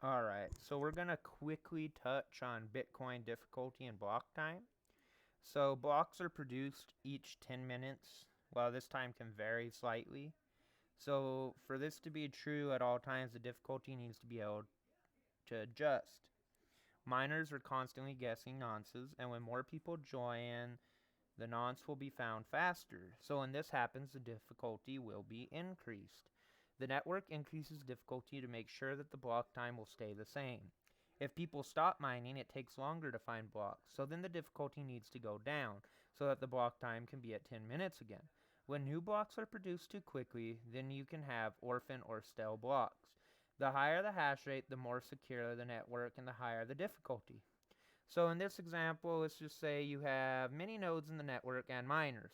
Alright, so we're going to quickly touch on Bitcoin difficulty and block time. So blocks are produced each 10 minutes, while this time can vary slightly. So for this to be true at all times, the difficulty needs to be able to adjust. Miners are constantly guessing nonces, and when more people join, the nonce will be found faster. So when this happens, the difficulty will be increased. The network increases difficulty to make sure that the block time will stay the same. If people stop mining, it takes longer to find blocks, so then the difficulty needs to go down so that the block time can be at 10 minutes again. When new blocks are produced too quickly, then you can have orphan or stale blocks. The higher the hash rate, the more secure the network and the higher the difficulty. So in this example, let's just say you have many nodes in the network and miners.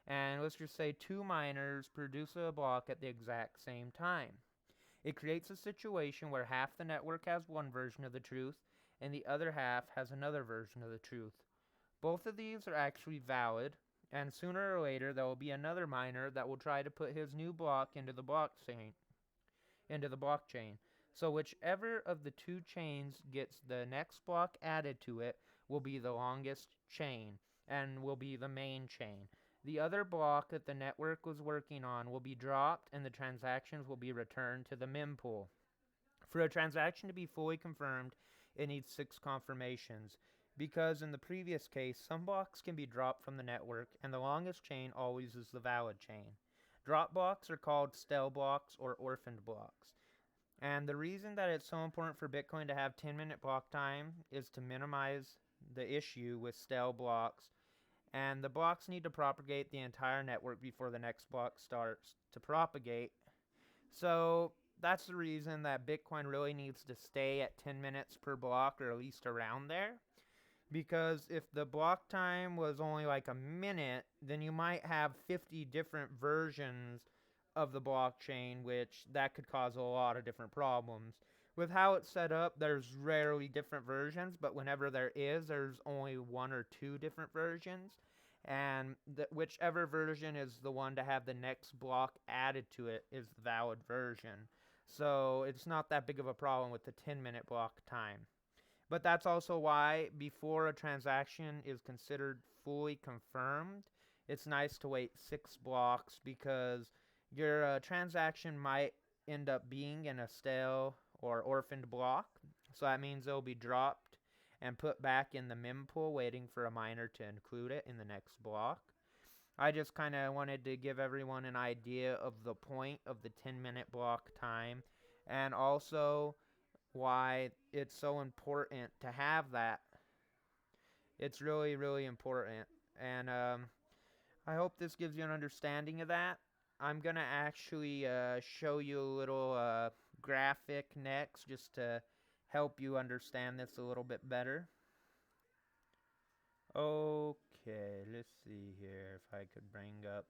And let's just say two miners produce a block at the exact same time. It creates a situation where half the network has one version of the truth and the other half has another version of the truth. Both of these are actually valid, and sooner or later there will be another miner that will try to put his new block into the blockchain. So whichever of the two chains gets the next block added to it will be the longest chain and will be the main chain. The other block that the network was working on will be dropped and the transactions will be returned to the mempool. For a transaction to be fully confirmed, it needs 6 confirmations. Because in the previous case, some blocks can be dropped from the network, and the longest chain always is the valid chain. Drop blocks are called stale blocks or orphaned blocks. And the reason that it's so important for Bitcoin to have 10-minute block time is to minimize the issue with stale blocks. And the blocks need to propagate the entire network before the next block starts to propagate. So that's the reason that Bitcoin really needs to stay at 10 minutes per block, or at least around there. Because if the block time was only like a minute, then you might have 50 different versions of the blockchain, which that could cause a lot of different problems. With how it's set up, there's rarely different versions, but whenever there is, there's only one or two different versions. And whichever version is the one to have the next block added to it is the valid version. So it's not that big of a problem with the 10-minute block time. But that's also why before a transaction is considered fully confirmed, it's nice to wait 6 blocks, because your transaction might end up being in a stale or orphaned block. So that means it'll be dropped and put back in the mempool waiting for a miner to include it in the next block. I just kind of wanted to give everyone an idea of the point of the 10-minute block time, and also why it's so important to have that. It's really, really important. And I hope this gives you an understanding of that. I'm going to actually show you a little graphic next, just to help you understand this a little bit better. Okay, let's see here if I could bring up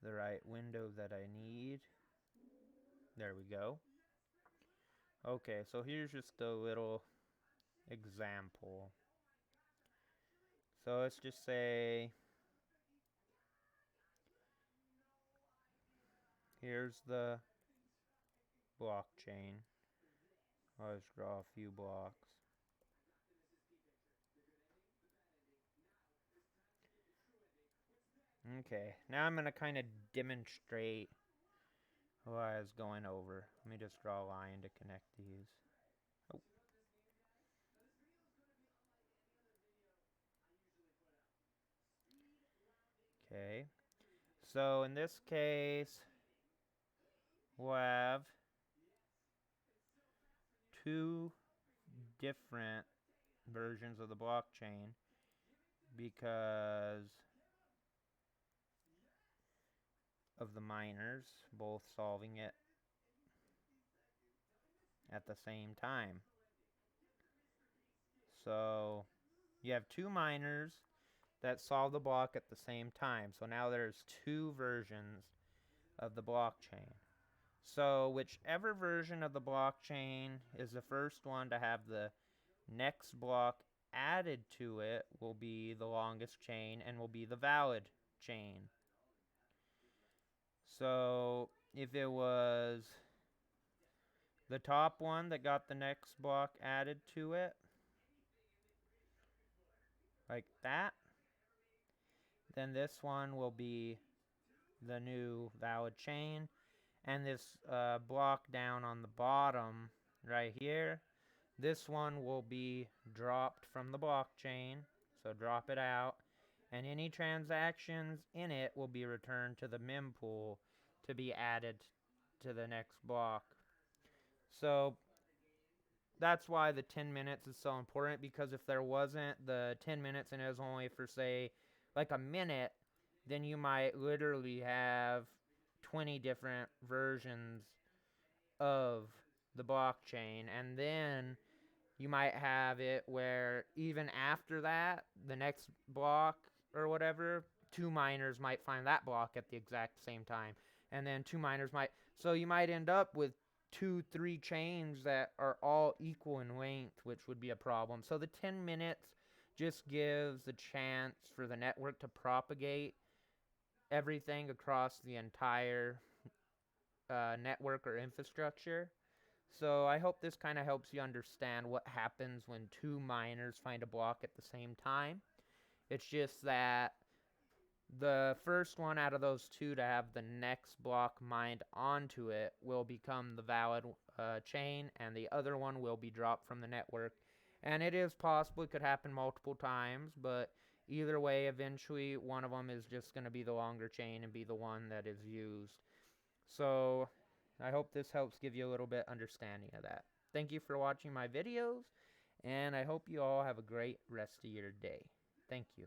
the right window that I need. There we go. Okay, so here's just a little example. So let's just say here's the blockchain. I'll just draw a few blocks. Okay, now I'm going to kind of demonstrate what I was going over. Let me just draw a line to connect these. Oh. Okay, so in this case, we'll have two different versions of the blockchain, because of the miners both solving it at the same time. So you have two miners that solve the block at the same time. So now there's two versions of the blockchain. So whichever version of the blockchain is the first one to have the next block added to it will be the longest chain and will be the valid chain. So if it was the top one that got the next block added to it, like that. Then this one will be the new valid chain, and this block down on the bottom right here, this one will be dropped from the blockchain, so drop it out, and any transactions in it will be returned to the mempool to be added to the next block. So that's why the 10 minutes is so important, because if there wasn't the 10 minutes and it was only for, say, like a minute, then you might literally have 20 different versions of the blockchain, and then you might have it where even after that, the next block or whatever, two miners might find that block at the exact same time, and then two miners might, so you might end up with 2-3 chains that are all equal in length, which would be a problem. So the 10 minutes just gives a chance for the network to propagate everything across the entire network or infrastructure. So I hope this kind of helps you understand what happens when two miners find a block at the same time. It's just that the first one out of those two to have the next block mined onto it will become the valid chain, and the other one will be dropped from the network. And it is possible it could happen multiple times, but either way, eventually one of them is just going to be the longer chain and be the one that is used. So I hope this helps give you a little bit understanding of that. Thank you for watching my videos, and I hope you all have a great rest of your day. Thank you.